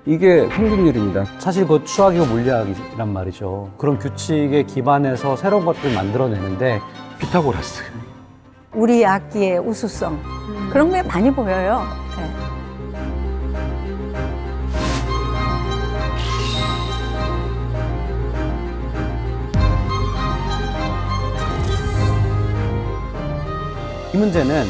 이게 평균율입니다. 사실 그 추락이고 물리학이란 말이죠. 그런 규칙에 기반해서 새로운 것들을 만들어내는데 피타고라스. 우리 악기의 우수성 그런 게 많이 보여요. 네. 이 문제는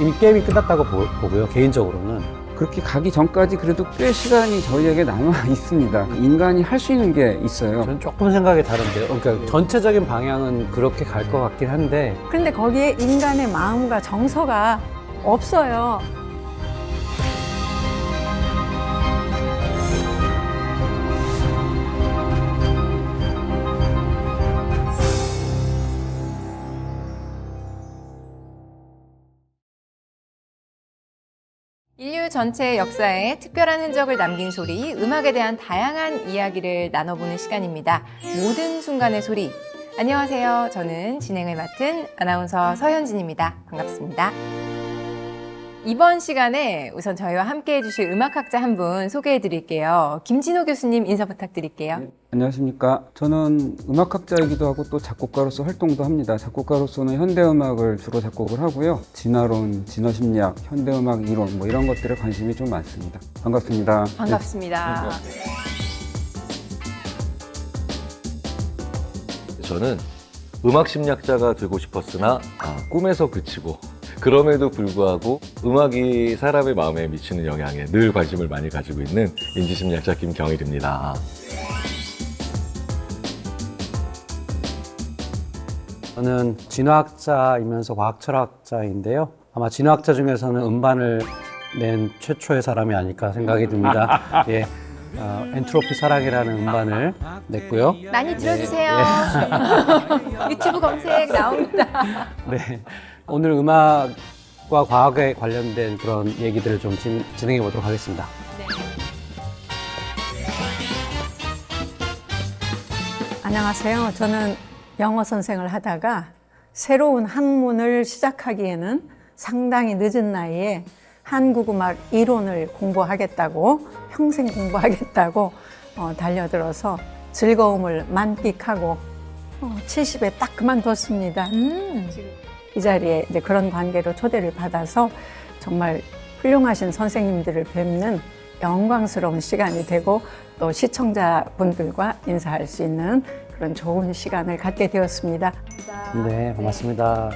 이미 게임이 끝났다고 보고요. 개인적으로는. 그렇게 가기 전까지 그래도 꽤 시간이 저희에게 남아 있습니다. 인간이 할 수 있는 게 있어요. 저는 조금 생각이 다른데요. 그러니까 전체적인 방향은 그렇게 갈 것 같긴 한데 그런데 거기에 인간의 마음과 정서가 없어요. 인류 전체의 역사에 특별한 흔적을 남긴 소리, 음악에 대한 다양한 이야기를 나눠보는 시간입니다. 모든 순간의 소리. 안녕하세요. 저는 진행을 맡은 아나운서 서현진입니다. 반갑습니다. 이번 시간에 우선 저희와 함께 해주실 음악학자 한 분 소개해 드릴게요. 김진호 교수님 인사 부탁드릴게요. 네, 안녕하십니까. 저는 음악학자이기도 하고 또 작곡가로서 활동도 합니다. 작곡가로서는 현대음악을 주로 작곡을 하고요. 진화론, 진화심리학, 현대음악 이론 뭐 이런 것들에 관심이 좀 많습니다. 반갑습니다. 반갑습니다. 저는 음악 심리학자가 되고 싶었으나 꿈에서 그치고 그럼에도 불구하고 음악이 사람의 마음에 미치는 영향에 늘 관심을 많이 가지고 있는 인지심리학자 김경일입니다. 저는 진화학자이면서 과학철학자인데요. 아마 진화학자 중에서는 음반을 낸 최초의 사람이 아닐까 생각이 듭니다. 예, 엔트로피 사랑이라는 음반을 냈고요. 많이 들어주세요. 유튜브 검색 나옵니다. 네, 오늘 음악과 과학에 관련된 그런 얘기들을 좀 진행해 보도록 하겠습니다. 안녕하세요. 저는 영어 선생을 하다가 새로운 학문을 시작하기에는 상당히 늦은 나이에 한국음악 이론을 공부하겠다고 평생 공부하겠다고 달려들어서 즐거움을 만끽하고 70에 딱 그만뒀습니다. 이 자리에 이제 그런 관계로 초대를 받아서 정말 훌륭하신 선생님들을 뵙는 영광스러운 시간이 되고 또 시청자분들과 인사할 수 있는 그런 좋은 시간을 갖게 되었습니다. 네, 반갑습니다.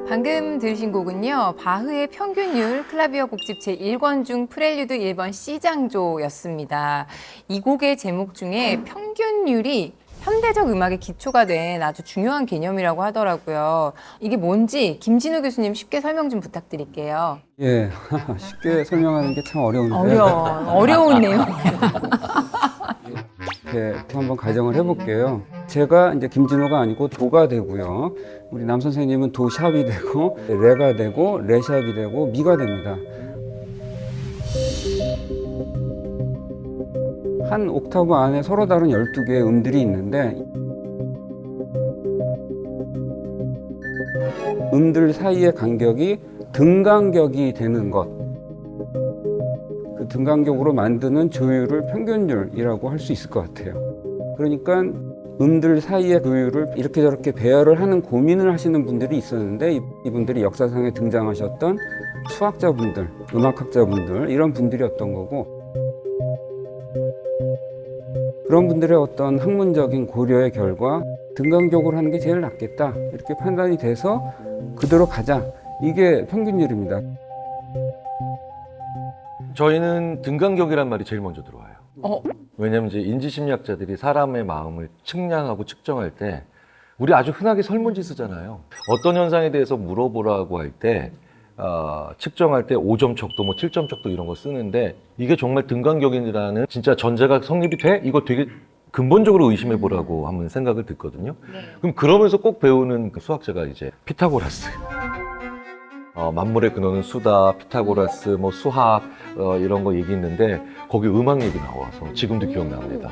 방금 들으신 곡은요, 바흐의 평균율 클라비어 곡집 제1권 중 프렐류드 1번 C장조였습니다. 이 곡의 제목 중에 평균율이 현대적 음악의 기초가 된 아주 중요한 개념이라고 하더라고요. 이게 뭔지 김진우 교수님 쉽게 설명 좀 부탁드릴게요. 예, 쉽게 설명하는 게 참 어려운데 어려운 내용. 이렇게 한번 가정을 해볼게요. 제가 이제 김진호가 아니고 도가 되고요. 우리 남 선생님은 도샵이 되고 레가 되고 레샵이 되고 미가 됩니다. 한 옥타브 안에 서로 다른 12개의 음들이 있는데 음들 사이의 간격이 등간격이 되는 것, 그 등간격으로 만드는 조율을 평균율이라고 할 수 있을 것 같아요. 그러니까 음들 사이의 조율을 이렇게 저렇게 배열을 하는 고민을 하시는 분들이 있었는데 이분들이 역사상에 등장하셨던 수학자분들, 음악학자분들 이런 분들이었던 거고, 그런 분들의 어떤 학문적인 고려의 결과 등간격으로 하는 게 제일 낫겠다 이렇게 판단이 돼서 그대로 가자 이게 평균율입니다. 저희는 등간격이란 말이 제일 먼저 들어와요. 어, 왜냐하면 이제 인지심리학자들이 사람의 마음을 측량하고 측정할 때 우리 아주 흔하게 설문지 쓰잖아요. 어떤 현상에 대해서 물어보라고 할 때 측정할 때 5점 척도 뭐 7점 척도 이런 거 쓰는데 이게 정말 등간격이라는 진짜 전제가 성립이 돼? 이거 되게 근본적으로 의심해 보라고 한번 생각을 듣거든요. 그럼 그러면서 꼭 배우는 그 수학자가 이제 피타고라스. 만물의 근원은 수다, 피타고라스, 뭐 수학 이런 거 얘기했는데 거기 음악 얘기 나와서 지금도 기억납니다.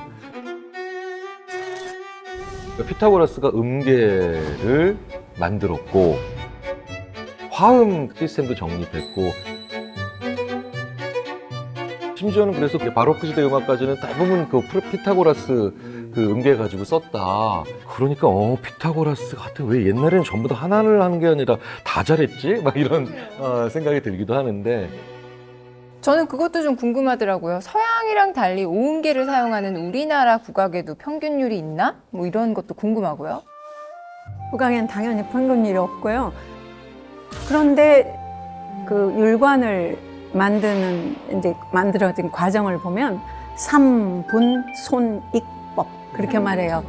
피타고라스가 음계를 만들었고 화음 시스템도 정립했고 심지어는 그래서 바로크 시대 음악까지는 대부분 그 피타고라스 그 음계 가지고 썼다. 그러니까 피타고라스 같은 왜 옛날에는 전부 다 하나를 하는 게 아니라 다 잘했지? 막 이런 생각이 들기도 하는데 저는 그것도 좀 궁금하더라고요. 서양이랑 달리 오음계를 사용하는 우리나라 국악에도 평균율이 있나? 뭐 이런 것도 궁금하고요. 국악에는 당연히 평균율이 없고요. 그런데 그 율관을 만들어진 과정을 보면 삼분손익법 그렇게 말해요.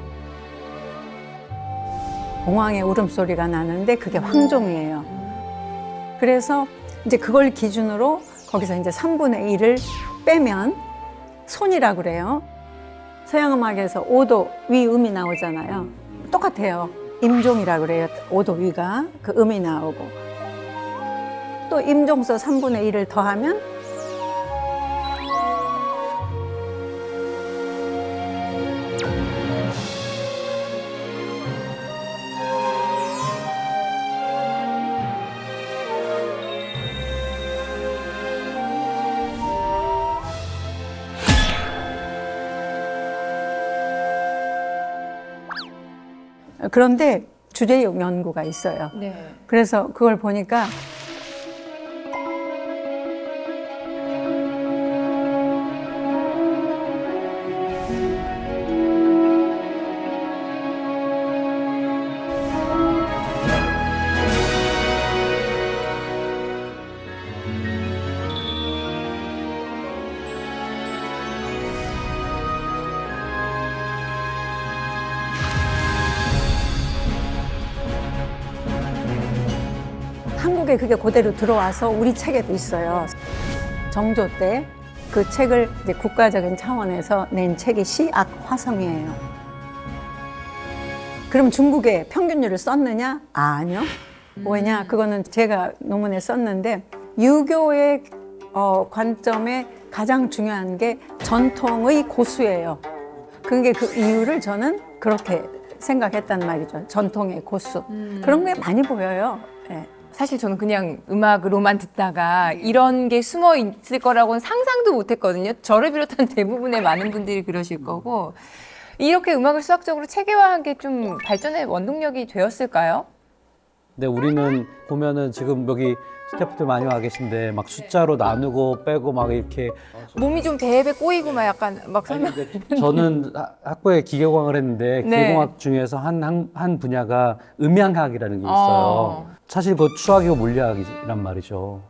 공황의 울음소리가 나는데 그게 황종이에요. 그래서 이제 그걸 기준으로 거기서 이제 3분의 1을 빼면 손이라고 그래요. 서양 음악에서 5도 위 음이 나오잖아요. 똑같아요. 임종이라고 그래요. 5도 위가 그 음이 나오고 또 임종서 3분의 1을 더하면 그런데 주제역 연구가 있어요. 네. 그래서 그걸 보니까 한국에 그게 그대로 들어와서 우리 책에도 있어요. 정조 때 그 책을 이제 국가적인 차원에서 낸 책이 시악 화성이에요. 그럼 중국에 평균율을 썼느냐? 아니요. 왜냐? 그거는 제가 논문에 썼는데 유교의 관점에 가장 중요한 게 전통의 고수예요. 그게 그 이유를 저는 그렇게 생각했단 말이죠. 전통의 고수. 그런 게 많이 보여요. 네. 사실 저는 그냥 음악으로만 듣다가 이런 게 숨어 있을 거라고는 상상도 못 했거든요. 저를 비롯한 대부분의 많은 분들이 그러실 거고. 이렇게 음악을 수학적으로 체계화한 게 좀 발전의 원동력이 되었을까요? 근데 우리는 보면은 지금 여기 스태프들 많이 와 계신데 막 숫자로 나누고 빼고 막 이렇게 몸이 좀 배에 꼬이고 막 약간 막 설명. 저는 학부에 기계공학을 했는데 네. 기계공학 중에서 한 분야가 음향학이라는 게 있어요. 사실 그 수학이고 물리학이란 말이죠.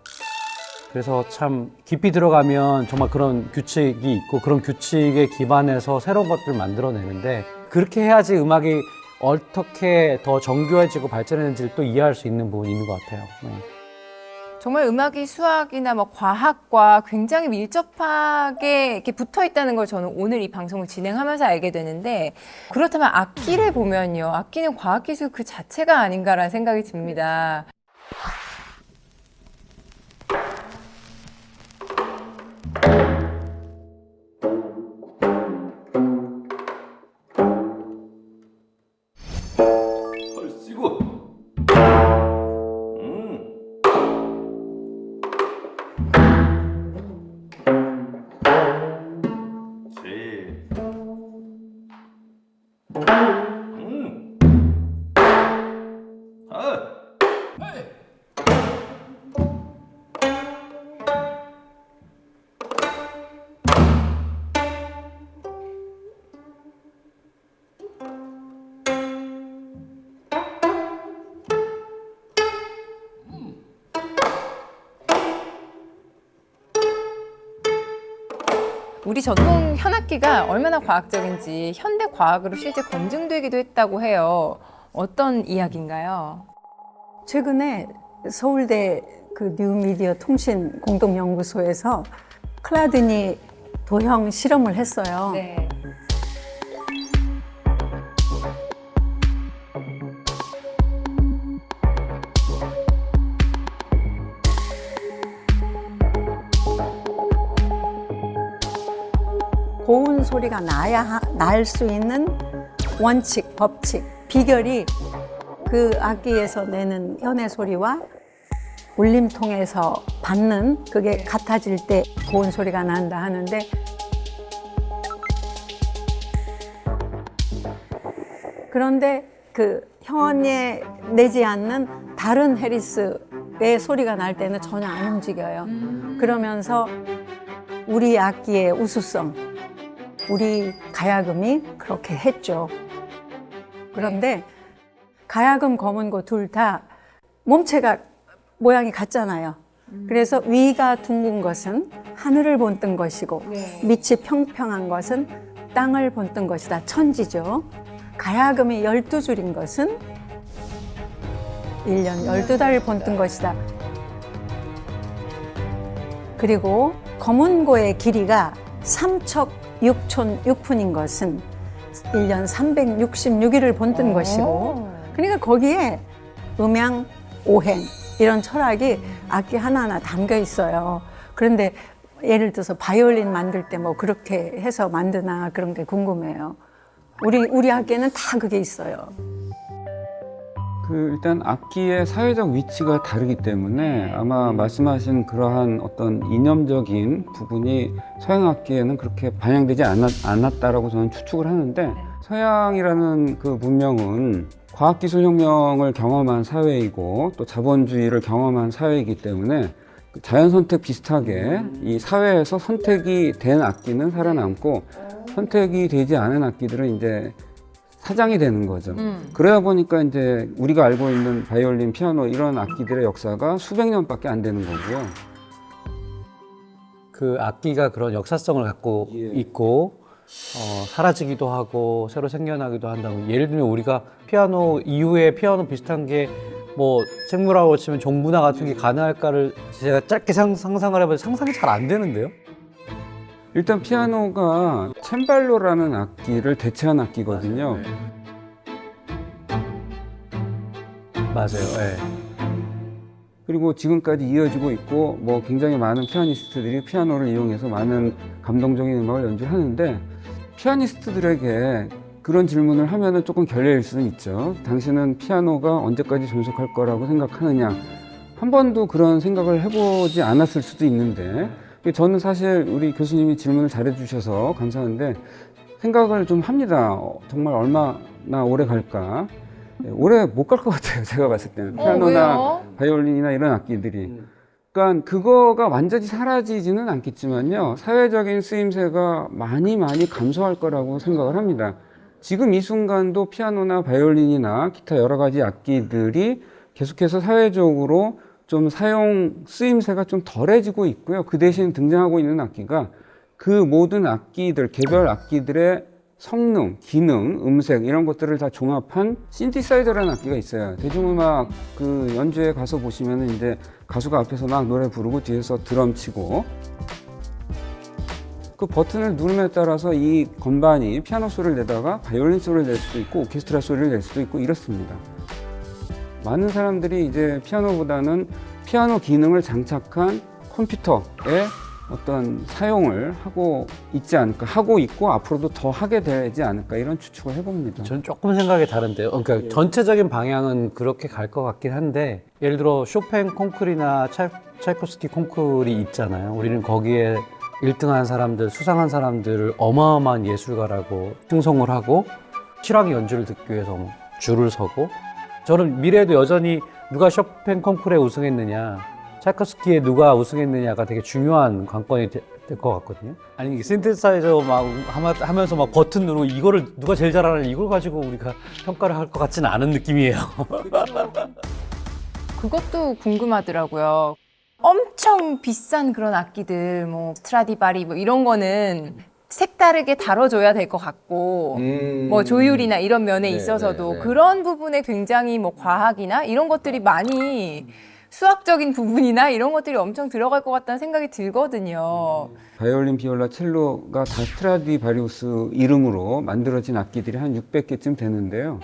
그래서 참 깊이 들어가면 정말 그런 규칙이 있고 그런 규칙에 기반해서 새로운 것들을 만들어내는데 그렇게 해야지 음악이 어떻게 더 정교해지고 발전했는지를 또 이해할 수 있는 부분이 있는 것 같아요. 네. 정말 음악이 수학이나 뭐 과학과 굉장히 밀접하게 이렇게 붙어 있다는 걸 저는 오늘 이 방송을 진행하면서 알게 되는데 그렇다면 악기를 보면요. 악기는 과학기술 그 자체가 아닌가라는 생각이 듭니다. 얼씨구 우리 전통 현악기가 얼마나 과학적인지 현대 과학으로 실제 검증되기도 했다고 해요. 어떤 이야기인가요? 최근에 서울대 그 뉴미디어 통신 공동연구소에서 클라드니 도형 실험을 했어요. 네. 고운 소리가 날 수 있는 원칙, 법칙, 비결이 그 악기에서 내는 현의 소리와 울림통에서 받는 그게 같아질 때 고운 소리가 난다 하는데, 그런데 그 현에 내지 않는 다른 해리스의 소리가 날 때는 전혀 안 움직여요. 그러면서 우리 악기의 우수성, 우리 가야금이 그렇게 했죠. 그런데 가야금, 검은고 둘 다 몸체가 모양이 같잖아요. 그래서 위가 둥근 것은 하늘을 본뜬 것이고 밑이 평평한 것은 땅을 본뜬 것이다. 천지죠. 가야금이 12줄인 것은 1년 12달을 본뜬 것이다. 그리고 검은고의 길이가 3척 6촌 6푼인 것은 1년 366일을 본뜬 것이고, 그러니까 거기에 음양, 오행 이런 철학이 악기 하나하나 담겨 있어요. 그런데 예를 들어서 바이올린 만들 때 뭐 그렇게 해서 만드나 그런 게 궁금해요. 우리 악기에는 다 그게 있어요. 일단 악기의 사회적 위치가 다르기 때문에 아마 말씀하신 그러한 어떤 이념적인 부분이 서양 악기에는 그렇게 반영되지 않았다라고 저는 추측을 하는데, 서양이라는 그 문명은 과학기술혁명을 경험한 사회이고 또 자본주의를 경험한 사회이기 때문에 자연 선택 비슷하게 이 사회에서 선택이 된 악기는 살아남고 선택이 되지 않은 악기들은 이제 사장이 되는 거죠. 그러다 보니까 이제 우리가 알고 있는 바이올린, 피아노 이런 악기들의 역사가 수백 년밖에 안 되는 거고요. 그 악기가 그런 역사성을 갖고 있고 사라지기도 하고 새로 생겨나기도 한다면, 예를 들면 우리가 피아노 이후에 피아노 비슷한 게 뭐 생물하고 치면 종문화 같은 게 가능할까를 제가 짧게 상상을 해봐도 상상이 잘 안 되는데요. 일단 피아노가 챈발로라는 악기를 대체한 악기거든요. 맞아요. 네. 그리고 지금까지 이어지고 있고 뭐 굉장히 많은 피아니스트들이 피아노를 이용해서 많은 감동적인 음악을 연주하는데, 피아니스트들에게 그런 질문을 하면은 조금 결례일 수는 있죠. 당신은 피아노가 언제까지 존속할 거라고 생각하느냐. 한 번도 그런 생각을 해보지 않았을 수도 있는데, 저는 사실 우리 교수님이 질문을 잘해주셔서 감사한데 생각을 좀 합니다. 정말 얼마나 오래 갈까? 오래 못 갈 것 같아요. 제가 봤을 때는 피아노나 바이올린이나 이런 악기들이. 그러니까 그거가 완전히 사라지지는 않겠지만요, 사회적인 쓰임새가 많이 감소할 거라고 생각을 합니다. 지금 이 순간도 피아노나 바이올린이나 기타 여러 가지 악기들이 계속해서 사회적으로 좀 사용 쓰임새가 좀 덜해지고 있고요. 그 대신 등장하고 있는 악기가 그 모든 악기들, 개별 악기들의 성능, 기능, 음색 이런 것들을 다 종합한 신디사이저라는 악기가 있어요. 대중음악 그 연주회 가서 보시면은 이제 가수가 앞에서 막 노래 부르고 뒤에서 드럼 치고, 그 버튼을 누름에 따라서 이 건반이 피아노 소리를 내다가 바이올린 소리를 낼 수도 있고 오케스트라 소리를 낼 수도 있고 이렇습니다. 많은 사람들이 이제 피아노보다는 피아노 기능을 장착한 컴퓨터의 어떤 사용을 하고 있지 않을까, 하고 있고 앞으로도 더 하게 되지 않을까, 이런 추측을 해봅니다. 저는 조금 생각이 다른데요. 그러니까 전체적인 방향은 그렇게 갈 것 같긴 한데, 예를 들어 쇼팽 콩쿠르나 차이코스키 콩쿠르이 있잖아요. 우리는 거기에 1등한 사람들, 수상한 사람들을 어마어마한 예술가라고 칭송을 하고 실황 연주를 듣기 위해서 줄을 서고, 저는 미래에도 여전히 누가 쇼팽 콩쿠르에 우승했느냐, 차이코스키에 누가 우승했느냐가 되게 중요한 관건이 될 것 같거든요. 아니 신테사이저 막 하면서 막 버튼 누르고 이거를 누가 제일 잘하는, 이걸 가지고 우리가 평가를 할 것 같지는 않은 느낌이에요. 그것도 궁금하더라고요. 엄청 비싼 그런 악기들, 뭐 스트라디바리 뭐 이런 거는 색다르게 다뤄줘야 될 것 같고, 뭐 조율이나 이런 면에 네, 있어서도 네, 네. 그런 부분에 굉장히 뭐 과학이나 이런 것들이 많이 수학적인 부분이나 이런 것들이 엄청 들어갈 것 같다는 생각이 들거든요. 바이올린, 비올라, 첼로가 다 스트라디바리우스 이름으로 만들어진 악기들이 한 600개쯤 되는데요.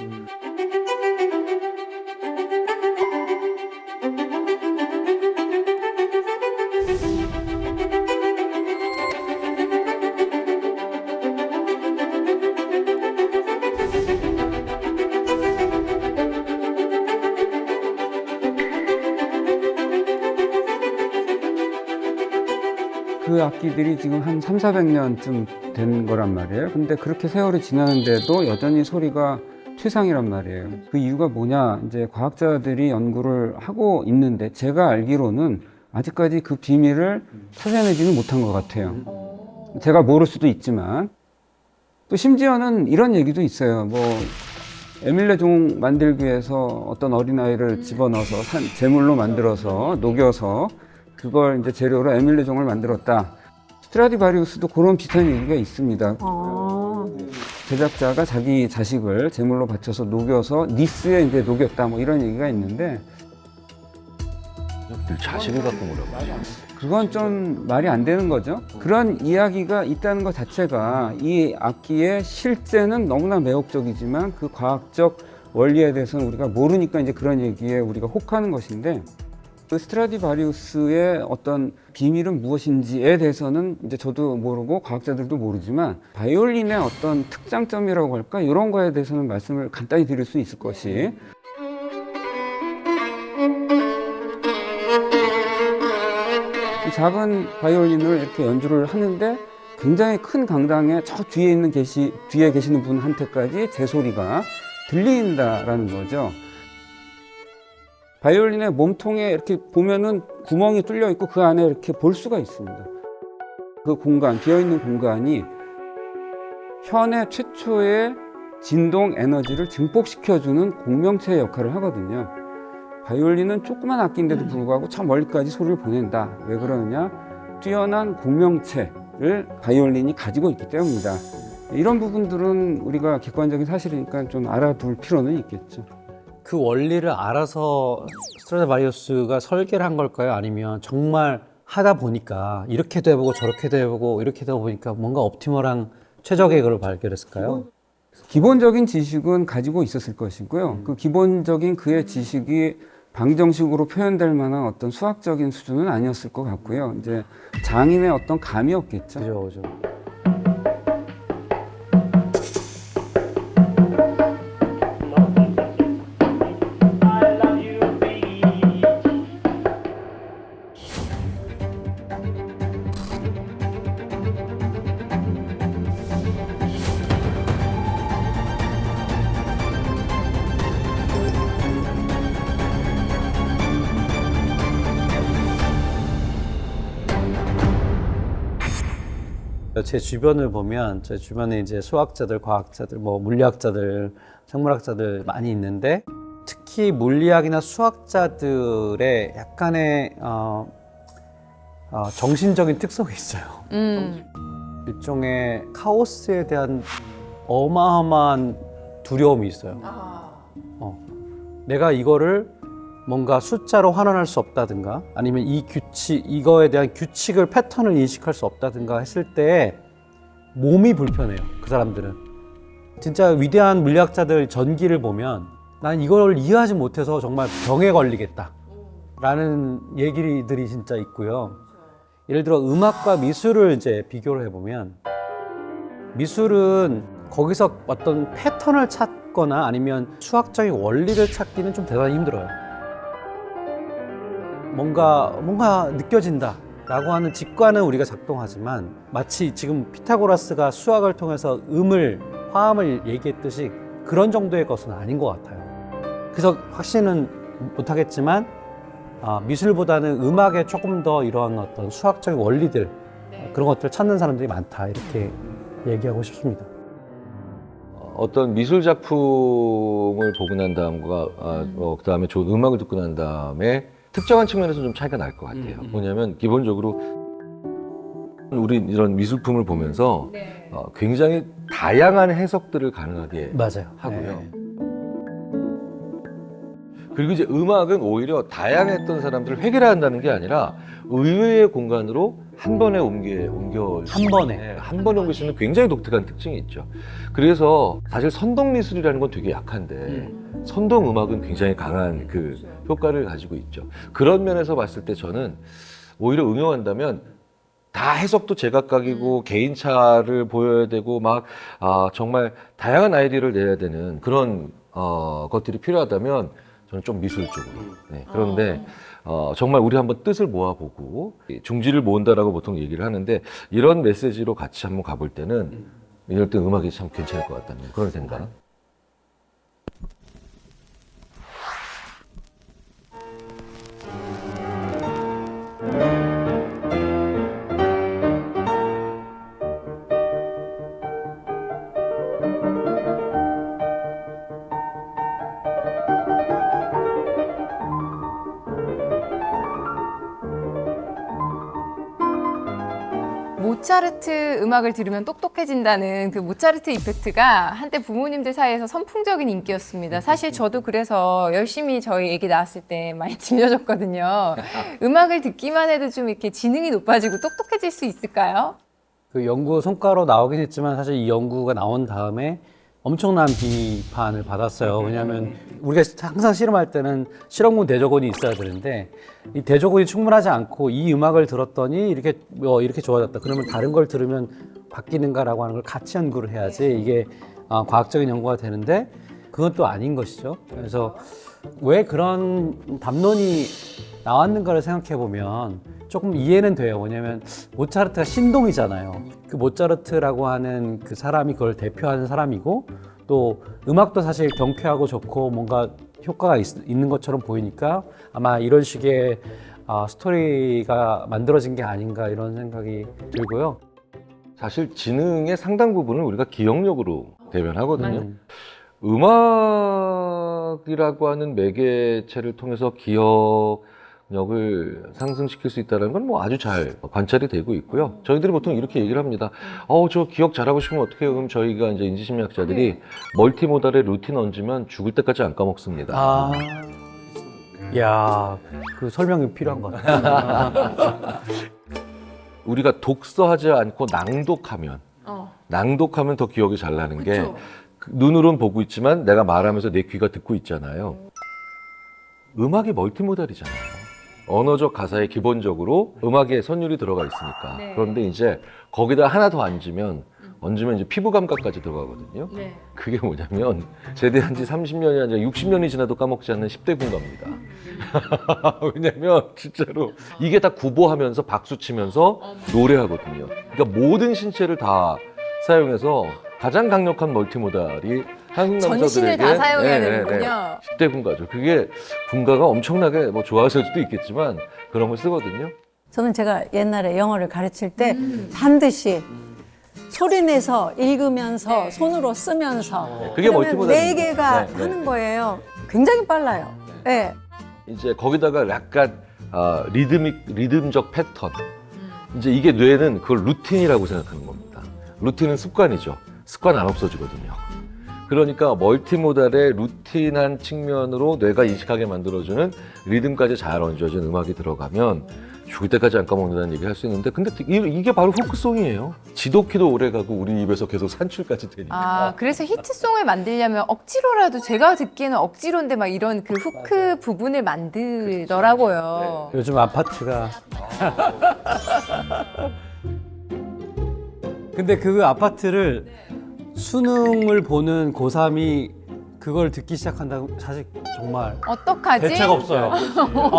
그 악기들이 지금 한 300~400년쯤 된 거란 말이에요. 근데 그렇게 세월이 지나는데도 여전히 소리가 최상이란 말이에요. 그 이유가 뭐냐? 이제 과학자들이 연구를 하고 있는데 제가 알기로는 아직까지 그 비밀을 찾아내지는 못한 것 같아요. 제가 모를 수도 있지만 또 심지어는 이런 얘기도 있어요. 뭐 에밀레 종 만들기 위해서 어떤 어린아이를 집어넣어서 제물로 만들어서 녹여서 그걸 이제 재료로 에밀레 종을 만들었다. 스트라디바리우스도 그런 비슷한 얘기가 있습니다. 제작자가 자기 자식을 제물로 바쳐서 녹여서 니스에 이제 녹였다. 뭐 이런 얘기가 있는데 늘 자식을 갖고 뭐라고. 그건 좀 말이 안 되는 거죠. 그런 이야기가 있다는 것 자체가 이 악기의 실제는 너무나 매혹적이지만 그 과학적 원리에 대해서는 우리가 모르니까 이제 그런 얘기에 우리가 혹하는 것인데 그 스트라디바리우스의 어떤 비밀은 무엇인지에 대해서는 이제 저도 모르고 과학자들도 모르지만 바이올린의 어떤 특장점이라고 할까 이런 거에 대해서는 말씀을 간단히 드릴 수 있을 것이 이 작은 바이올린을 이렇게 연주를 하는데 굉장히 큰 강당에 저 뒤에 있는 뒤에 계시는 분한테까지 제 소리가 들린다라는 거죠. 바이올린의 몸통에 이렇게 보면은 구멍이 뚫려 있고 그 안에 이렇게 볼 수가 있습니다. 그 공간, 비어있는 공간이 현의 최초의 진동 에너지를 증폭시켜주는 공명체의 역할을 하거든요. 바이올린은 조그만 악기인데도 불구하고 저 멀리까지 소리를 보낸다. 왜 그러느냐? 뛰어난 공명체를 바이올린이 가지고 있기 때문이다. 이런 부분들은 우리가 객관적인 사실이니까 좀 알아둘 필요는 있겠죠. 그 원리를 알아서 스트라디바리우스가 설계를 한 걸까요? 아니면 정말 하다 보니까 이렇게도 해보고 저렇게도 해보고 이렇게도 해보니까 뭔가 옵티멀한 최적의 그걸 발견했을까요? 기본적인 지식은 가지고 있었을 것이고요. 그 기본적인 그의 지식이 방정식으로 표현될 만한 어떤 수학적인 수준은 아니었을 것 같고요. 이제 장인의 어떤 감이었겠죠. 그죠. 제 주변을 보면 제 주변에 이제 수학자들, 과학자들, 뭐 물리학자들, 생물학자들 많이 있는데 특히 물리학이나 수학자들의 약간의 정신적인 특성이 있어요. 일종의 카오스에 대한 어마어마한 두려움이 있어요. 내가 이거를 뭔가 숫자로 환원할 수 없다든가 아니면 이거에 대한 규칙을 패턴을 인식할 수 없다든가 했을 때 몸이 불편해요. 그 사람들은 진짜 위대한 물리학자들 전기를 보면 난 이걸 이해하지 못해서 정말 병에 걸리겠다 라는 얘기들이 진짜 있고요. 예를 들어 음악과 미술을 이제 비교를 해보면 미술은 거기서 어떤 패턴을 찾거나 아니면 수학적인 원리를 찾기는 좀 대단히 힘들어요. 뭔가 느껴진다 라고 하는 직관은 우리가 작동하지만 마치 지금 피타고라스가 수학을 통해서 화음을 얘기했듯이 그런 정도의 것은 아닌 것 같아요. 그래서 확신은 못하겠지만 미술보다는 음악에 조금 더 이런 어떤 수학적인 원리들 그런 것들을 찾는 사람들이 많다 이렇게 얘기하고 싶습니다. 어떤 미술 작품을 보고 난 다음과 그다음에 좋은 음악을 듣고 난 다음에 특정한 측면에서 좀 차이가 날 것 같아요. 뭐냐면 기본적으로 우리 이런 미술품을 보면서 굉장히 다양한 해석들을 가능하게 맞아요. 하고요. 네. 그리고 이제 음악은 오히려 다양했던 사람들을 획일화한다는 게 아니라 의외의 공간으로 한 번에 옮겨 한 번에. 네, 한 번에 옮길 수 있는 굉장히 독특한 특징이 있죠. 그래서 사실 선동 미술이라는 건 되게 약한데 선동 음악은 굉장히 강한 그 효과를 가지고 있죠. 그런 면에서 봤을 때 저는 오히려 응용한다면 다 해석도 제각각이고 개인차를 보여야 되고 막 정말 다양한 아이디어를 내야 되는 그런 것들이 필요하다면 저는 좀 미술 쪽으로. 네, 그런데 정말 우리 한번 뜻을 모아보고 중지를 모은다라고 보통 얘기를 하는데 이런 메시지로 같이 한번 가볼 때는 이럴 때 음악이 참 괜찮을 것 같다는 그런 생각. 모차르트 음악을 들으면 똑똑해진다는 그 모차르트 이펙트가 한때 부모님들 사이에서 선풍적인 인기였습니다. 사실 저도 그래서 열심히 저희 애기 낳았을 때 많이 들려줬거든요. 음악을 듣기만 해도 좀 이렇게 지능이 높아지고 똑똑해질 수 있을까요? 그 연구 성과로 나오긴 했지만 사실 이 연구가 나온 다음에 엄청난 비판을 받았어요. 왜냐하면 우리가 항상 실험할 때는 실험군 대조군이 있어야 되는데 이 대조군이 충분하지 않고 이 음악을 들었더니 이렇게 좋아졌다. 그러면 다른 걸 들으면 바뀌는가라고 하는 걸 같이 연구를 해야지 이게 과학적인 연구가 되는데 그건 또 아닌 것이죠. 그래서 왜 그런 담론이 나왔는가를 생각해 보면 조금 이해는 돼요. 왜냐하면 모차르트가 신동이잖아요. 그 모차르트라고 하는 그 사람이 그걸 대표하는 사람이고 또 음악도 사실 경쾌하고 좋고 뭔가 효과가 있는 것처럼 보이니까 아마 이런 식의 스토리가 만들어진 게 아닌가 이런 생각이 들고요. 사실 지능의 상당 부분을 우리가 기억력으로 대변하거든요. 음악이라고 하는 매개체를 통해서 기억력을 상승시킬 수 있다는 건 뭐 아주 잘 관찰이 되고 있고요. 저희들이 보통 이렇게 얘기를 합니다. 저 기억 잘하고 싶으면 어떻게 해요? 그럼 저희가 이제 인지심리학자들이 멀티모달에 루틴 얹으면 죽을 때까지 안 까먹습니다. 야, 그 설명이 필요한 것 같아요. 우리가 독서하지 않고 낭독하면 더 기억이 잘 나는 게 눈으로는 보고 있지만 내가 말하면서 내 귀가 듣고 있잖아요. 음악이 멀티모달이잖아요. 언어적 가사에 기본적으로 음악에 선율이 들어가 있으니까. 그런데 이제 거기다 하나 더 얹으면 이제 피부 감각까지 들어가거든요. 그게 뭐냐면 제대한 지 30년이 아니라 60년이 지나도 까먹지 않는 10대 군가입니다. 왜냐면 진짜로 이게 다 구보하면서 박수 치면서 노래하거든요. 그러니까 모든 신체를 다 사용해서 가장 강력한 멀티모달이 한국 남자들에게 전신을 다 사용해야 되는군요. 10대 군가죠. 그게 군가가 엄청나게 뭐 좋아하실 수도 있겠지만 그런 걸 쓰거든요. 저는 제가 옛날에 영어를 가르칠 때 반드시 소리 내서 읽으면서 손으로 쓰면서 그게 그러면 멀티모달입니다. 네 개가 네. 하는 거예요. 굉장히 빨라요. 네. 이제 거기다가 약간 리듬적 패턴. 이제 이게 뇌는 그걸 루틴이라고 생각하는 겁니다. 루틴은 습관이죠. 습관 안 없어지거든요. 그러니까 멀티모달의 루틴한 측면으로 뇌가 인식하게 만들어주는 리듬까지 잘 얹어진 음악이 들어가면 죽을 때까지 안 까먹는다는 얘기 할 수 있는데 근데 이게 바로 후크송이에요. 지독히도 오래가고 우리 입에서 계속 산출까지 되니까. 그래서 히트송을 만들려면 억지로라도 제가 듣기에는 억지로인데 막 이런 그 후크 부분을 만들더라고요. 요즘 아파트가 근데 그 아파트를 수능을 보는 고3이 그걸 듣기 시작한다고 사실 정말 어떡하지? 대책 없어요.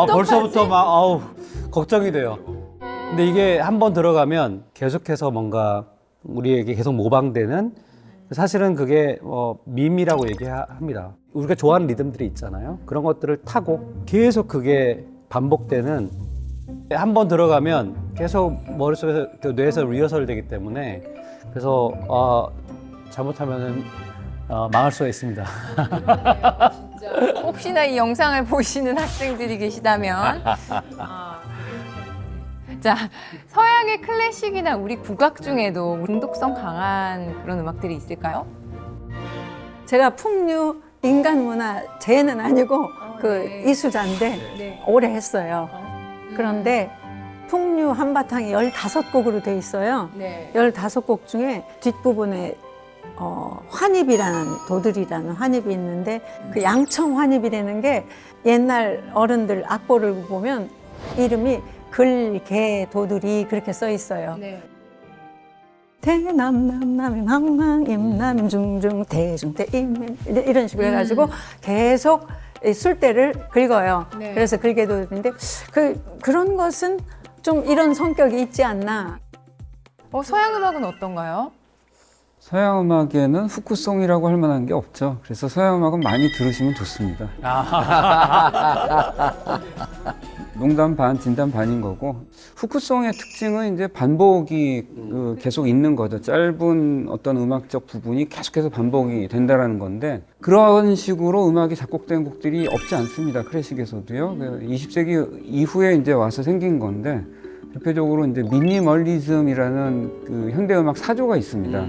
벌써부터 막 걱정이 돼요. 근데 이게 한번 들어가면 계속해서 뭔가 우리에게 계속 모방되는 사실은 그게 밈이라고 얘기합니다. 우리가 좋아하는 리듬들이 있잖아요. 그런 것들을 타고 계속 그게 반복되는 한번 들어가면 계속 머릿속에서 뇌에서 리허설 되기 때문에 그래서 잘못하면은 망할 수가 있습니다. 혹시나 이 영상을 보시는 학생들이 계시다면. 자, 서양의 클래식이나 우리 국악 중에도 중독성 강한 그런 음악들이 있을까요? 제가 풍류 인간 문화 재는 아니고 이수자인데 오래 했어요. 그런데 풍류 한바탕이 15곡으로 돼 있어요. 15곡 중에 뒷부분에 환입이라는 도들이라는 환입이 있는데 그 양청 환입이라는 게 옛날 어른들 악보를 보면 이름이 글, 개, 도들이 그렇게 써 있어요. 대남남남 망망 임남 중중 대중 대임 이런 식으로 해가지고 계속 술대를 긁어요. 그래서 글개도인데 그런 것은 좀 이런 성격이 있지 않나. 서양 음악은 어떤가요? 서양 음악에는 후크송이라고 할 만한 게 없죠. 그래서 서양 음악은 많이 들으시면 좋습니다. 농담 반, 진담 반인 거고, 후크송의 특징은 이제 반복이 계속 있는 거죠. 짧은 어떤 음악적 부분이 계속해서 반복이 된다라는 건데, 그런 식으로 음악이 작곡된 곡들이 없지 않습니다. 클래식에서도요. 20세기 이후에 이제 와서 생긴 건데, 대표적으로 이제 미니멀리즘이라는 그 현대 음악 사조가 있습니다.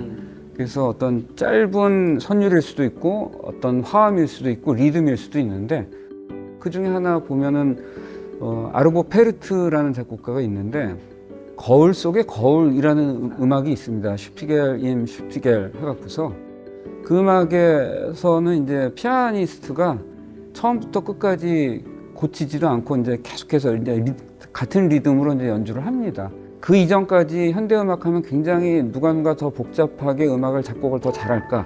그래서 어떤 짧은 선율일 수도 있고, 어떤 화음일 수도 있고, 리듬일 수도 있는데, 그 중에 하나 보면은 아르보 페르트라는 작곡가가 있는데 거울 속의 거울이라는 음악이 있습니다. 슈피겔 임 슈피겔 해갖고서 그 음악에서는 이제 피아니스트가 처음부터 끝까지 고치지도 않고 이제 계속해서 이제 같은 리듬으로 이제 연주를 합니다. 그 이전까지 현대 음악하면 굉장히 누가 더 복잡하게 음악을 작곡을 더 잘할까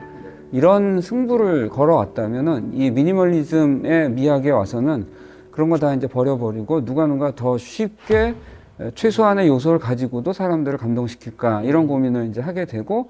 이런 승부를 걸어왔다면은 이 미니멀리즘의 미학에 와서는 그런 거 다 이제 버려버리고 누가 더 쉽게 최소한의 요소를 가지고도 사람들을 감동시킬까 이런 고민을 이제 하게 되고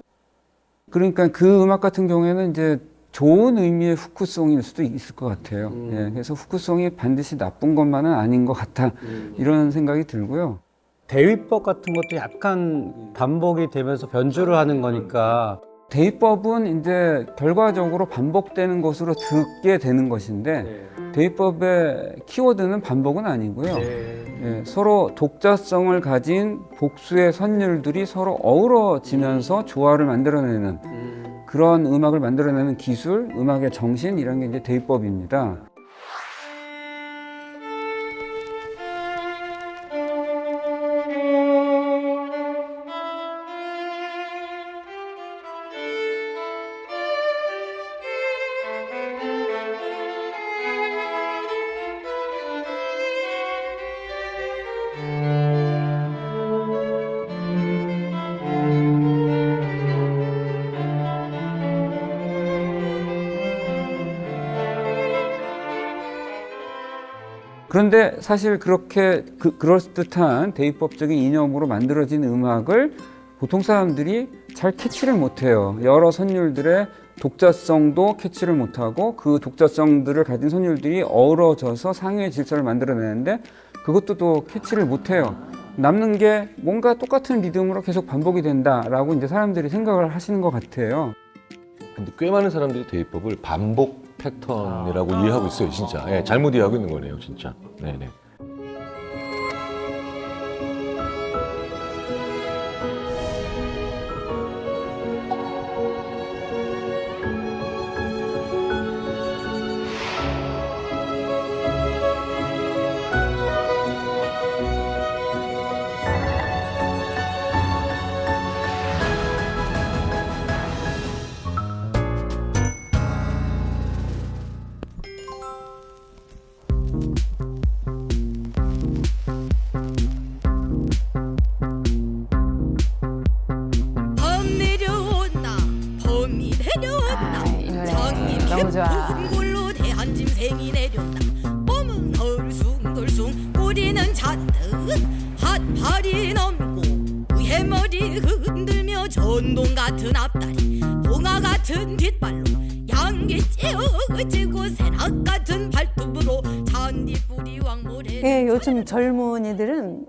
그러니까 그 음악 같은 경우에는 이제 좋은 의미의 후크송일 수도 있을 것 같아요. 예, 그래서 후크송이 반드시 나쁜 것만은 아닌 것 같아 이런 생각이 들고요. 대위법 같은 것도 약간 반복이 되면서 변주를 하는 거니까 대위법은 이제 결과적으로 반복되는 것으로 듣게 되는 것인데 대위법의 키워드는 반복은 아니고요. 예, 서로 독자성을 가진 복수의 선율들이 서로 어우러지면서 조화를 만들어내는 그런 음악을 만들어내는 기술, 음악의 정신 이런 게 이제 대위법입니다. 그런데 사실 그렇게 그럴듯한 대위법적인 이념으로 만들어진 음악을 보통 사람들이 잘 캐치를 못해요. 여러 선율들의 독자성도 캐치를 못하고 그 독자성들을 가진 선율들이 어우러져서 상위의 질서를 만들어내는데 그것도 또 캐치를 못해요. 남는 게 뭔가 똑같은 리듬으로 계속 반복이 된다라고 이제 사람들이 생각을 하시는 것 같아요. 근데 꽤 많은 사람들이 대위법을 반복 패턴이라고 이해하고 있어요, 진짜. 예, 잘못 이해하고 있는 거네요, 진짜. 네네. 이 노래 너무 좋아. 골로 대한 짐승이 내렸다. 몸은 덜숭덜숭 꼬리는 잔뜩 핫팔이 넘고 해머리 흔들며 전동 같은 앞다리 동화 같은 뒷발로 양기 찌어지고 새낙 같은 발톱으로 잔디뿌리 왕모래. 예, 요즘 젊은이들은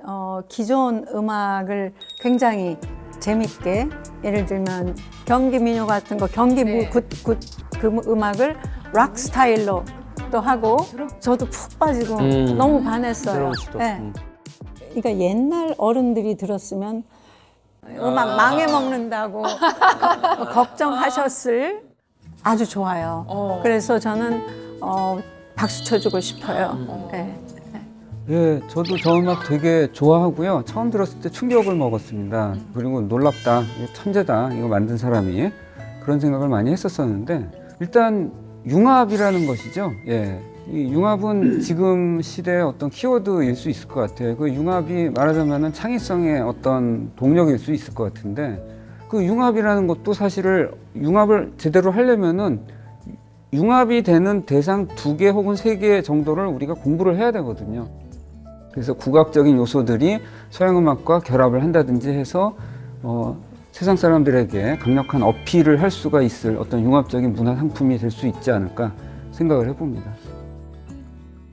기존 음악을 굉장히 재밌게 예를 들면 경기 민요 같은 거 경기 그 음악을 락 스타일로 생각도 하고 저도 푹 빠지고 너무 반했어요. 새로운 시도. 네. 그러니까 옛날 어른들이 들었으면 음악 망해 먹는다고 걱정하셨을 아주 좋아요. 그래서 저는 박수 쳐주고 싶어요. 네. 예, 저도 저 음악 되게 좋아하고요. 처음 들었을 때 충격을 먹었습니다. 그리고 놀랍다, 이거 천재다, 이거 만든 사람이. 그런 생각을 많이 했었었는데, 일단 융합이라는 것이죠. 예, 이 융합은 지금 시대의 어떤 키워드일 수 있을 것 같아요. 그 융합이 말하자면 창의성의 어떤 동력일 수 있을 것 같은데, 그 융합이라는 것도 사실을 융합을 제대로 하려면은 융합이 되는 대상 2개 혹은 3개 정도를 우리가 공부를 해야 되거든요. 그래서 국악적인 요소들이 서양 음악과 결합을 한다든지 해서 세상 사람들에게 강력한 어필을 할 수가 있을 어떤 융합적인 문화 상품이 될 수 있지 않을까 생각을 해봅니다.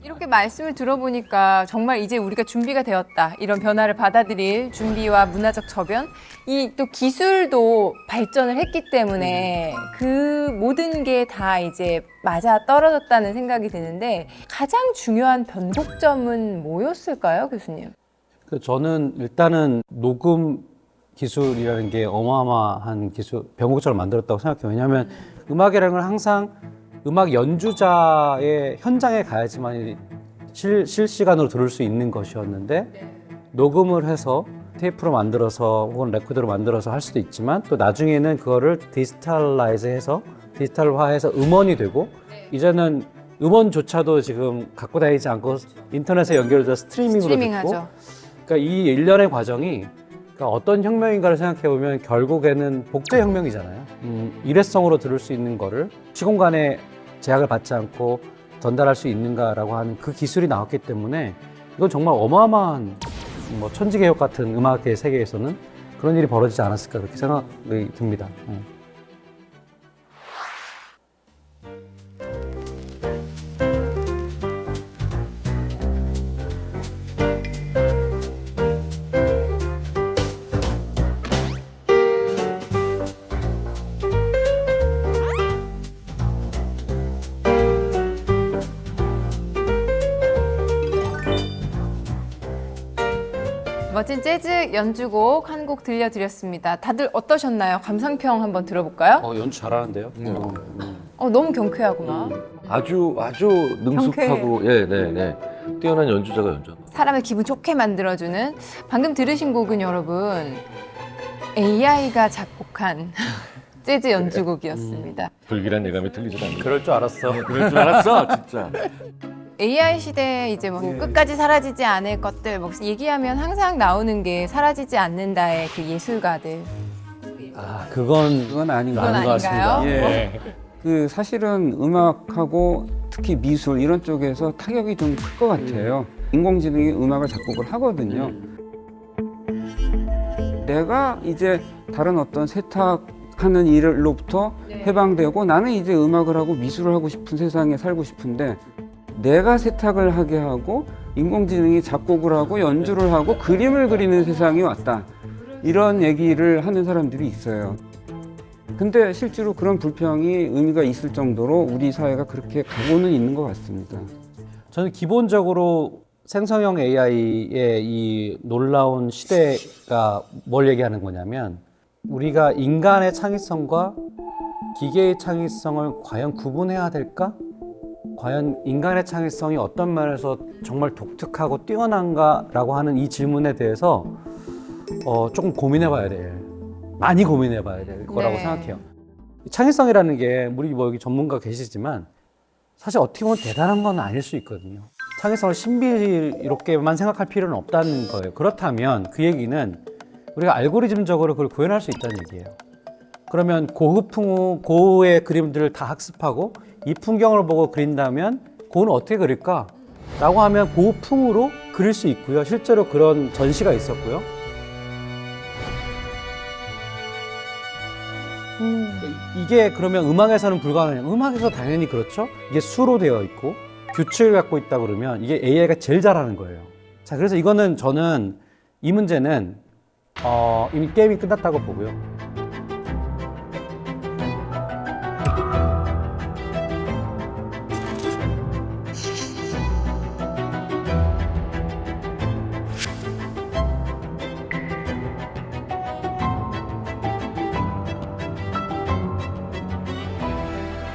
이렇게 말씀을 들어보니까 정말 이제 우리가 준비가 되었다. 이런 변화를 받아들일 준비와 문화적 저변, 이 또 기술도 발전을 했기 때문에 그 모든 게 다 이제 맞아 떨어졌다는 생각이 드는데 가장 중요한 변곡점은 뭐였을까요, 교수님? 저는 일단은 녹음 기술이라는 게 어마어마한 기술, 변곡점을 만들었다고 생각해요. 왜냐하면 음악이라는 건 항상 음악 연주자의 현장에 가야지만 실시간으로 들을 수 있는 것이었는데 녹음을 해서 테이프로 만들어서 혹은 레코드로 만들어서 할 수도 있지만 또 나중에는 그거를 디지털화해서 음원이 되고 이제는 음원조차도 지금 갖고 다니지 않고 인터넷에 연결돼서 스트리밍으로 듣고 스트리밍하죠. 그러니까 이 일련의 과정이 그러니까 어떤 혁명인가를 생각해 보면 결국에는 복제 혁명이잖아요. 일회성으로 들을 수 있는 거를 시공간에 제약을 받지 않고 전달할 수 있는가라고 하는 그 기술이 나왔기 때문에 이건 정말 어마어마한 천지개혁 같은 음악의 세계에서는 그런 일이 벌어지지 않았을까 그렇게 생각이 듭니다. 멋진 재즈 연주곡 한 곡 들려드렸습니다. 다들 어떠셨나요? 감상평 한번 들어볼까요? 연주 잘하는데요. 너무 경쾌하고 막 아주 능숙하고 뛰어난 연주자가 연주한 거. 사람을 기분 좋게 만들어주는 방금 들으신 곡은 여러분 AI가 작곡한 재즈 연주곡이었습니다. 불길한 예감이 틀리지도 않는. 그럴 줄 알았어. 그럴 줄 알았어, 진짜. AI 시대에 이제 뭐 끝까지 사라지지 않을 것들 뭐 얘기하면 항상 나오는 게 사라지지 않는다의 그 예술가들. 그건 아닌 것 그건 것 같습니다. 아닌가요? 예. 그 사실은 음악하고 특히 미술 이런 쪽에서 타격이 좀 클 것 같아요. 인공지능이 음악을 작곡을 하거든요. 내가 이제 다른 어떤 세탁하는 일로부터 해방되고 나는 이제 음악을 하고 미술을 하고 싶은 세상에 살고 싶은데 내가 세탁을 하게 하고 인공지능이 작곡을 하고 연주를 하고 그림을 그리는 세상이 왔다. 이런 얘기를 하는 사람들이 있어요. 근데 실제로 그런 불평이 의미가 있을 정도로 우리 사회가 그렇게 가고는 있는 것 같습니다. 저는 기본적으로 생성형 AI의 이 놀라운 시대가 뭘 얘기하는 거냐면 우리가 인간의 창의성과 기계의 창의성을 과연 구분해야 될까? 과연 인간의 창의성이 어떤 면에서 정말 독특하고 뛰어난가라고 하는 이 질문에 대해서 조금 많이 고민해 봐야 될 거라고 생각해요. 창의성이라는 게 우리 여기 전문가 계시지만 사실 어떻게 보면 대단한 건 아닐 수 있거든요. 창의성을 신비롭게만 생각할 필요는 없다는 거예요. 그렇다면 그 얘기는 우리가 알고리즘적으로 그걸 구현할 수 있다는 얘기예요. 그러면 고의 그림들을 다 학습하고 이 풍경을 보고 그린다면 고는 어떻게 그릴까? 라고 하면 고풍으로 그릴 수 있고요. 실제로 그런 전시가 있었고요. 이게 그러면 음악에서는 불가능해요. 음악에서 당연히 그렇죠. 이게 수로 되어 있고 규칙을 갖고 있다 그러면 이게 AI가 제일 잘하는 거예요. 자, 그래서 저는 이 문제는 이미 게임이 끝났다고 보고요.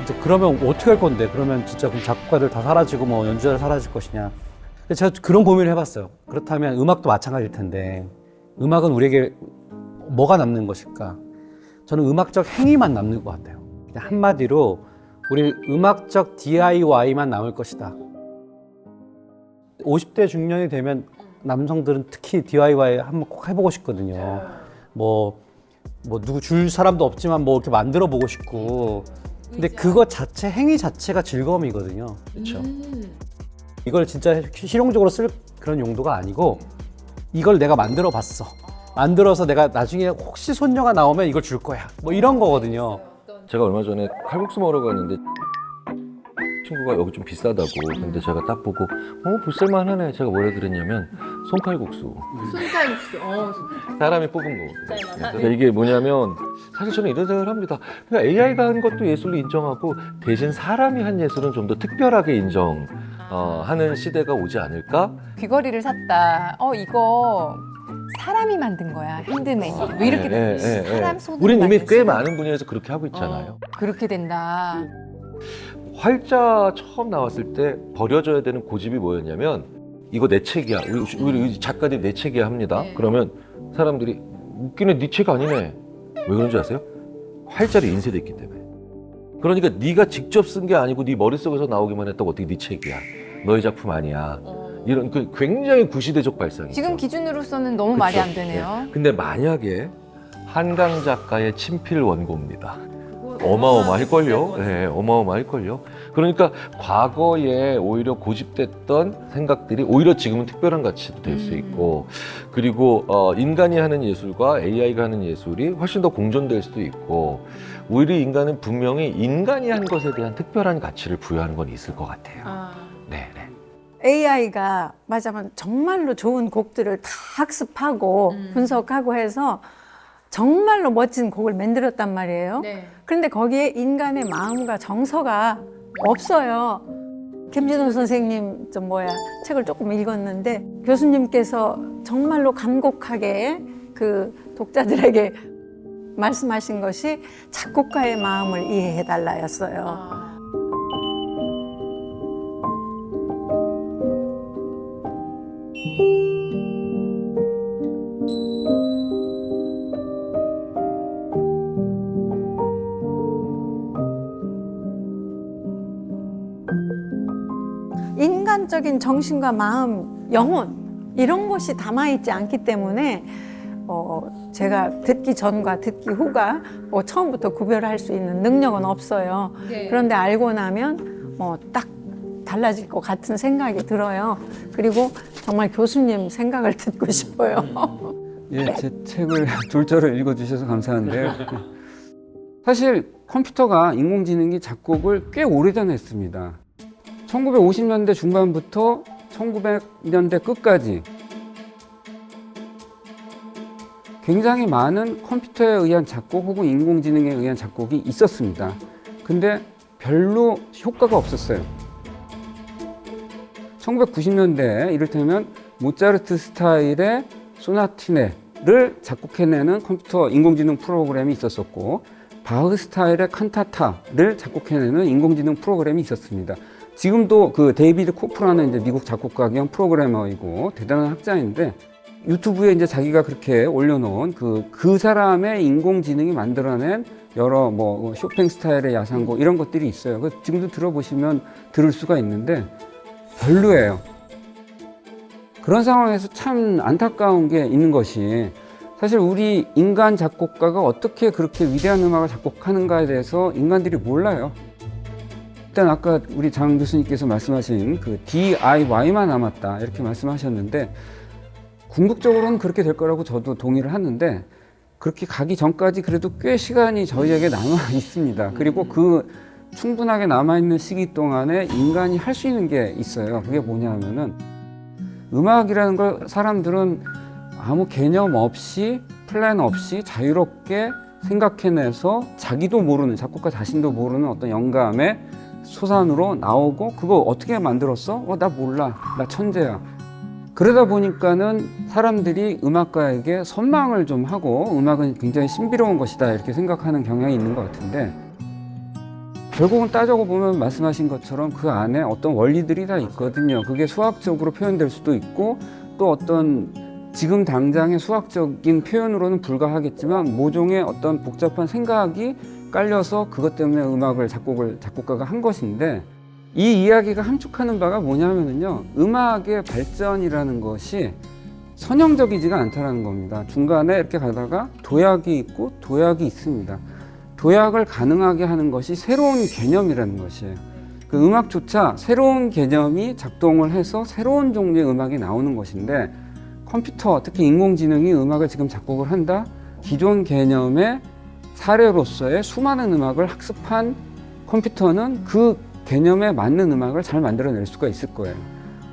이제 그러면 어떻게 할 건데? 그러면 진짜 그럼 작곡가들 다 사라지고 뭐 연주자들 사라질 것이냐? 근데 제가 그런 고민을 해봤어요. 그렇다면 음악도 마찬가지일 텐데 음악은 우리에게 뭐가 남는 것일까? 저는 음악적 행위만 남는 것 같아요. 그냥 한마디로 우리 음악적 DIY만 남을 것이다. 50대 중년이 되면 남성들은 특히 DIY 한번 꼭 해보고 싶거든요. 뭐 누구 줄 사람도 없지만 뭐 이렇게 만들어 보고 싶고. 근데 그거 자체, 행위 자체가 즐거움이거든요. 그렇죠. 이걸 진짜 실용적으로 쓸 그런 용도가 아니고 이걸 내가 만들어 봤어. 만들어서 내가 나중에 혹시 손녀가 나오면 이걸 줄 거야. 뭐 이런 거거든요. 제가 얼마 전에 칼국수 먹으러 갔는데 친구가 여기 좀 비싸다고. 근데 제가 딱 보고 볼쓸만 하네. 제가 뭐라 그랬냐면 손칼국수. 손칼국수. 사람이 뽑은 거. 그러니까 이게 뭐냐면 사실 저는 이런 생각을 합니다. 그러니까 AI가 한 것도 예술로 인정하고 대신 사람이 한 예술은 좀 더 특별하게 인정하는 시대가 오지 않을까? 귀걸이를 샀다. 이거 사람이 만든 거야. 핸드메이드. 뭐 이렇게 네, 사람 손으로 우린 이미 만든 꽤 많은 분야에서 그렇게 하고 있잖아요. 그렇게 된다. 활자 처음 나왔을 때 버려져야 되는 고집이 뭐였냐면 이거 내 책이야. 우리 작가들이 내 책이야 합니다. 네. 그러면 사람들이 웃기네 네 책 아니네. 왜 그런지 아세요? 활자를 인쇄됐기 때문에. 그러니까 네가 직접 쓴 게 아니고 네 머릿속에서 나오기만 했다고 어떻게 네 책이야. 너의 작품 아니야. 이런 그 굉장히 구시대적 발상이죠. 지금 기준으로서는 너무 말이 안 되네요. 근데 만약에 한강 작가의 친필 원고입니다. 어마어마할걸요? 네, 어마어마할걸요? 그러니까 과거에 오히려 고집됐던 생각들이 오히려 지금은 특별한 가치도 될 수 있고, 그리고 인간이 하는 예술과 AI가 하는 예술이 훨씬 더 공존될 수도 있고, 오히려 인간은 분명히 인간이 한 것에 대한 특별한 가치를 부여하는 건 있을 것 같아요. 네, 네. AI가 맞아면 정말로 좋은 곡들을 다 학습하고 분석하고 해서 정말로 멋진 곡을 만들었단 말이에요. 그런데 거기에 인간의 마음과 정서가 없어요. 김진호 선생님 책을 조금 읽었는데 교수님께서 정말로 간곡하게 그 독자들에게 말씀하신 것이 작곡가의 마음을 이해해 달라였어요. 인간적인 정신과 마음, 영혼 이런 것이 담아있지 않기 때문에 제가 듣기 전과 듣기 후가 처음부터 구별할 수 있는 능력은 없어요. 그런데 알고 나면 딱 달라질 것 같은 생각이 들어요. 그리고 정말 교수님 생각을 듣고 싶어요. 예, 제 책을 졸저를 읽어주셔서 감사한데요. 사실 컴퓨터가 인공지능이 작곡을 꽤 오래전에 했습니다. 1950년대 중반부터 1900년대 끝까지 굉장히 많은 컴퓨터에 의한 작곡 혹은 인공지능에 의한 작곡이 있었습니다. 근데 별로 효과가 없었어요. 1990년대에 이를테면 모차르트 스타일의 소나티네를 작곡해내는 컴퓨터 인공지능 프로그램이 있었었고, 바흐 스타일의 칸타타를 작곡해내는 인공지능 프로그램이 있었습니다. 지금도 그 데이비드 코프라는 이제 미국 작곡가 겸 프로그래머이고 대단한 학자인데, 유튜브에 이제 자기가 그렇게 올려놓은 그 사람의 인공지능이 만들어낸 여러 쇼팽 스타일의 야상곡 이런 것들이 있어요. 지금도 들어보시면 들을 수가 있는데 별로예요. 그런 상황에서 참 안타까운 게 있는 것이, 사실 우리 인간 작곡가가 어떻게 그렇게 위대한 음악을 작곡하는가에 대해서 인간들이 몰라요. 일단 아까 우리 장 교수님께서 말씀하신 그 DIY만 남았다 이렇게 말씀하셨는데, 궁극적으로는 그렇게 될 거라고 저도 동의를 하는데, 그렇게 가기 전까지 그래도 꽤 시간이 저희에게 남아 있습니다. 그리고 그 충분하게 남아있는 시기 동안에 인간이 할 수 있는 게 있어요. 그게 뭐냐면은, 음악이라는 걸 사람들은 아무 개념 없이 플랜 없이 자유롭게 생각해내서 자기도 모르는, 작곡가 자신도 모르는 어떤 영감의 소산으로 나오고, 그거 어떻게 만들었어? 나 몰라. 나 천재야. 그러다 보니까는 사람들이 음악가에게 선망을 좀 하고, 음악은 굉장히 신비로운 것이다 이렇게 생각하는 경향이 있는 것 같은데, 결국은 따져고 보면 말씀하신 것처럼 그 안에 어떤 원리들이 다 있거든요. 그게 수학적으로 표현될 수도 있고 또 어떤 지금 당장의 수학적인 표현으로는 불가하겠지만 모종의 어떤 복잡한 생각이 깔려서 그것 때문에 음악을 작곡가가 한 것인데 이 이야기가 함축하는 바가 뭐냐면요. 음악의 발전이라는 것이 선형적이지가 않다는 겁니다. 중간에 이렇게 가다가 도약이 있고 도약이 있습니다. 도약을 가능하게 하는 것이 새로운 개념이라는 것이에요. 그 음악조차 새로운 개념이 작동을 해서 새로운 종류의 음악이 나오는 것인데 컴퓨터, 특히 인공지능이 음악을 지금 작곡을 한다? 기존 개념의 사례로서의 수많은 음악을 학습한 컴퓨터는 그 개념에 맞는 음악을 잘 만들어낼 수가 있을 거예요.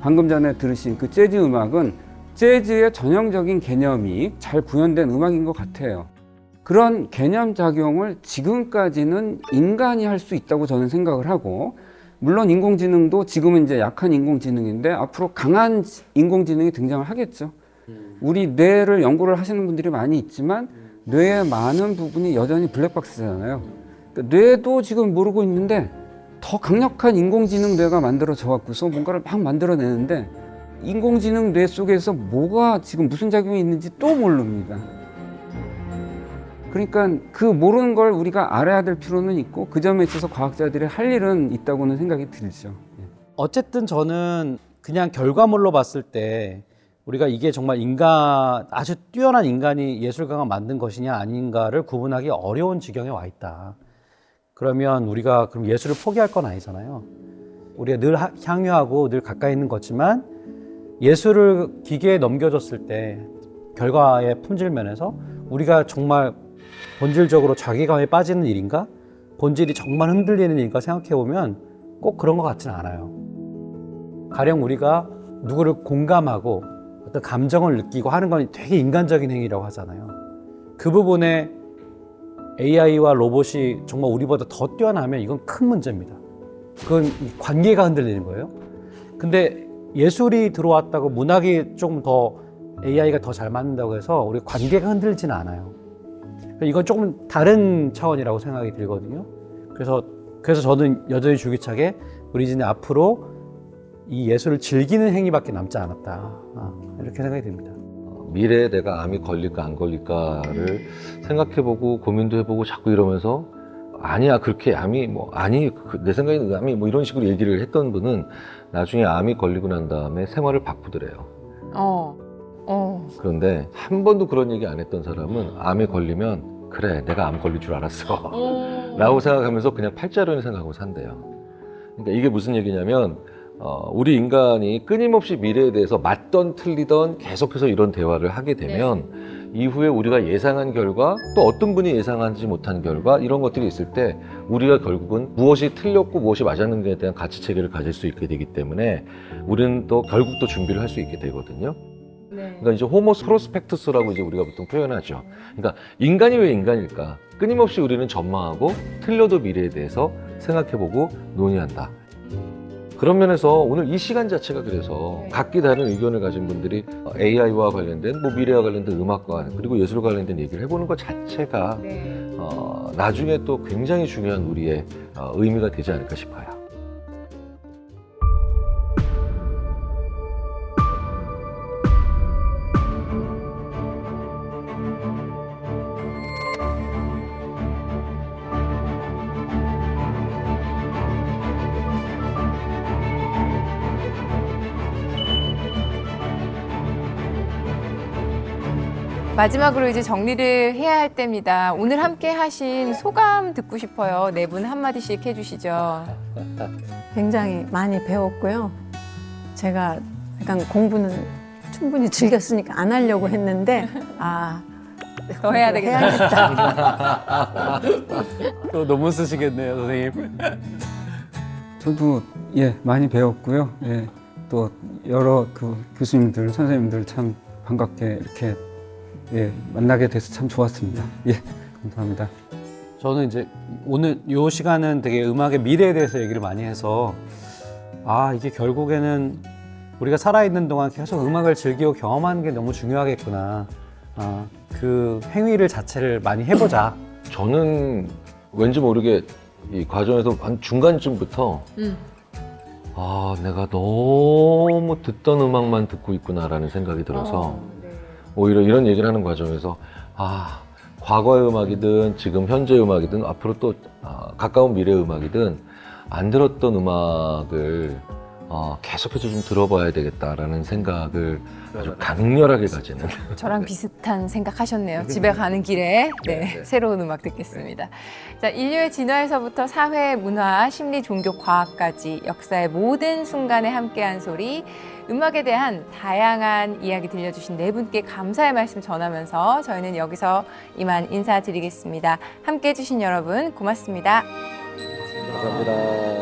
방금 전에 들으신 그 재즈 음악은 재즈의 전형적인 개념이 잘 구현된 음악인 것 같아요. 그런 개념 작용을 지금까지는 인간이 할 수 있다고 저는 생각을 하고, 물론 인공지능도 지금은 이제 약한 인공지능인데 앞으로 강한 인공지능이 등장을 하겠죠. 우리 뇌를 연구를 하시는 분들이 많이 있지만 뇌의 많은 부분이 여전히 블랙박스잖아요. 그러니까 뇌도 지금 모르고 있는데 더 강력한 인공지능 뇌가 만들어져 갖고서 뭔가를 막 만들어내는데 인공지능 뇌 속에서 뭐가 지금 무슨 작용이 있는지 또 모릅니다. 그러니까 그 모르는 걸 우리가 알아야 될 필요는 있고 그 점에 있어서 과학자들이 할 일은 있다고는 생각이 들죠. 어쨌든 저는 그냥 결과물로 봤을 때 우리가 이게 정말 아주 뛰어난 인간이 예술가가 만든 것이냐 아닌가를 구분하기 어려운 지경에 와 있다. 그러면 우리가 그럼 예술을 포기할 건 아니잖아요. 우리가 늘 향유하고 늘 가까이 있는 거지만 예술을 기계에 넘겨줬을 때 결과의 품질 면에서 우리가 정말 본질적으로 자괴감에 빠지는 일인가? 본질이 정말 흔들리는 일인가 생각해보면 꼭 그런 것 같지는 않아요. 가령 우리가 누구를 공감하고 어떤 감정을 느끼고 하는 건 되게 인간적인 행위라고 하잖아요. 그 부분에 AI와 로봇이 정말 우리보다 더 뛰어나면 이건 큰 문제입니다. 그건 관계가 흔들리는 거예요. 근데 예술이 들어왔다고 문학이 조금 더 AI가 더 잘 맞는다고 해서 우리 관계가 흔들리지는 않아요. 이건 조금 다른 차원이라고 생각이 들거든요. 그래서 저는 여전히 줄기차게 우리 진이 앞으로 이 예술을 즐기는 행위밖에 남지 않았다. 이렇게 생각이 듭니다. 미래에 내가 암이 걸릴까 안 걸릴까를 생각해보고 고민도 해보고 자꾸 이러면서 아니야 그렇게 암이 내 생각에는 암이 이런 식으로 얘기를 했던 분은 나중에 암이 걸리고 난 다음에 생활을 바꾸더래요. 그런데 한 번도 그런 얘기 안 했던 사람은 암에 걸리면 그래 내가 암 걸릴 줄 알았어 라고 생각하면서 그냥 팔자론을 생각하고 산대요. 그러니까 이게 무슨 얘기냐면 우리 인간이 끊임없이 미래에 대해서 맞던 틀리던 계속해서 이런 대화를 하게 되면 이후에 우리가 예상한 결과 또 어떤 분이 예상하지 못한 결과 이런 것들이 있을 때 우리가 결국은 무엇이 틀렸고 무엇이 맞았는지에 대한 가치 체계를 가질 수 있게 되기 때문에 우리는 또 결국 또 준비를 할 수 있게 되거든요. 그러니까 이제 호모 프로스펙투스라고 이제 우리가 보통 표현하죠. 그러니까 인간이 왜 인간일까? 끊임없이 우리는 전망하고 틀려도 미래에 대해서 생각해보고 논의한다. 그런 면에서 오늘 이 시간 자체가 그래서 각기 다른 의견을 가진 분들이 AI와 관련된 미래와 관련된 음악과 그리고 예술 관련된 얘기를 해보는 것 자체가 나중에 또 굉장히 중요한 우리의 의미가 되지 않을까 싶어요. 마지막으로 이제 정리를 해야 할 때입니다. 오늘 함께 하신 소감 듣고 싶어요. 네 분 한마디씩 해주시죠. 굉장히 많이 배웠고요. 제가 약간 공부는 충분히 즐겼으니까 안 하려고 했는데 더 해야 되겠다. 해야겠다. 또 논문 쓰시겠네요, 선생님. 저도 많이 배웠고요. 또 여러 교수님들, 선생님들 참 반갑게 이렇게 만나게 돼서 참 좋았습니다. 감사합니다. 저는 이제 오늘 이 시간은 되게 음악의 미래에 대해서 얘기를 많이 해서 이게 결국에는 우리가 살아있는 동안 계속 음악을 즐기고 경험하는 게 너무 중요하겠구나. 그 행위를 자체를 많이 해보자. 저는 왠지 모르게 이 과정에서 한 중간쯤부터 아, 내가 너무 듣던 음악만 듣고 있구나라는 생각이 들어서 오히려 이런 얘기를 하는 과정에서 아, 과거의 음악이든 지금 현재 음악이든 앞으로 또 가까운 미래 음악이든 안 들었던 음악을 계속해서 좀 들어봐야 되겠다라는 생각을 아주 강렬하게 가지는. 저랑 비슷한 생각하셨네요. 집에 가는 길에 새로운 음악 듣겠습니다. 자, 인류의 진화에서부터 사회, 문화, 심리, 종교, 과학까지 역사의 모든 순간에 함께한 소리, 음악에 대한 다양한 이야기 들려주신 네 분께 감사의 말씀 전하면서 저희는 여기서 이만 인사드리겠습니다. 함께해 주신 여러분 고맙습니다. 감사합니다.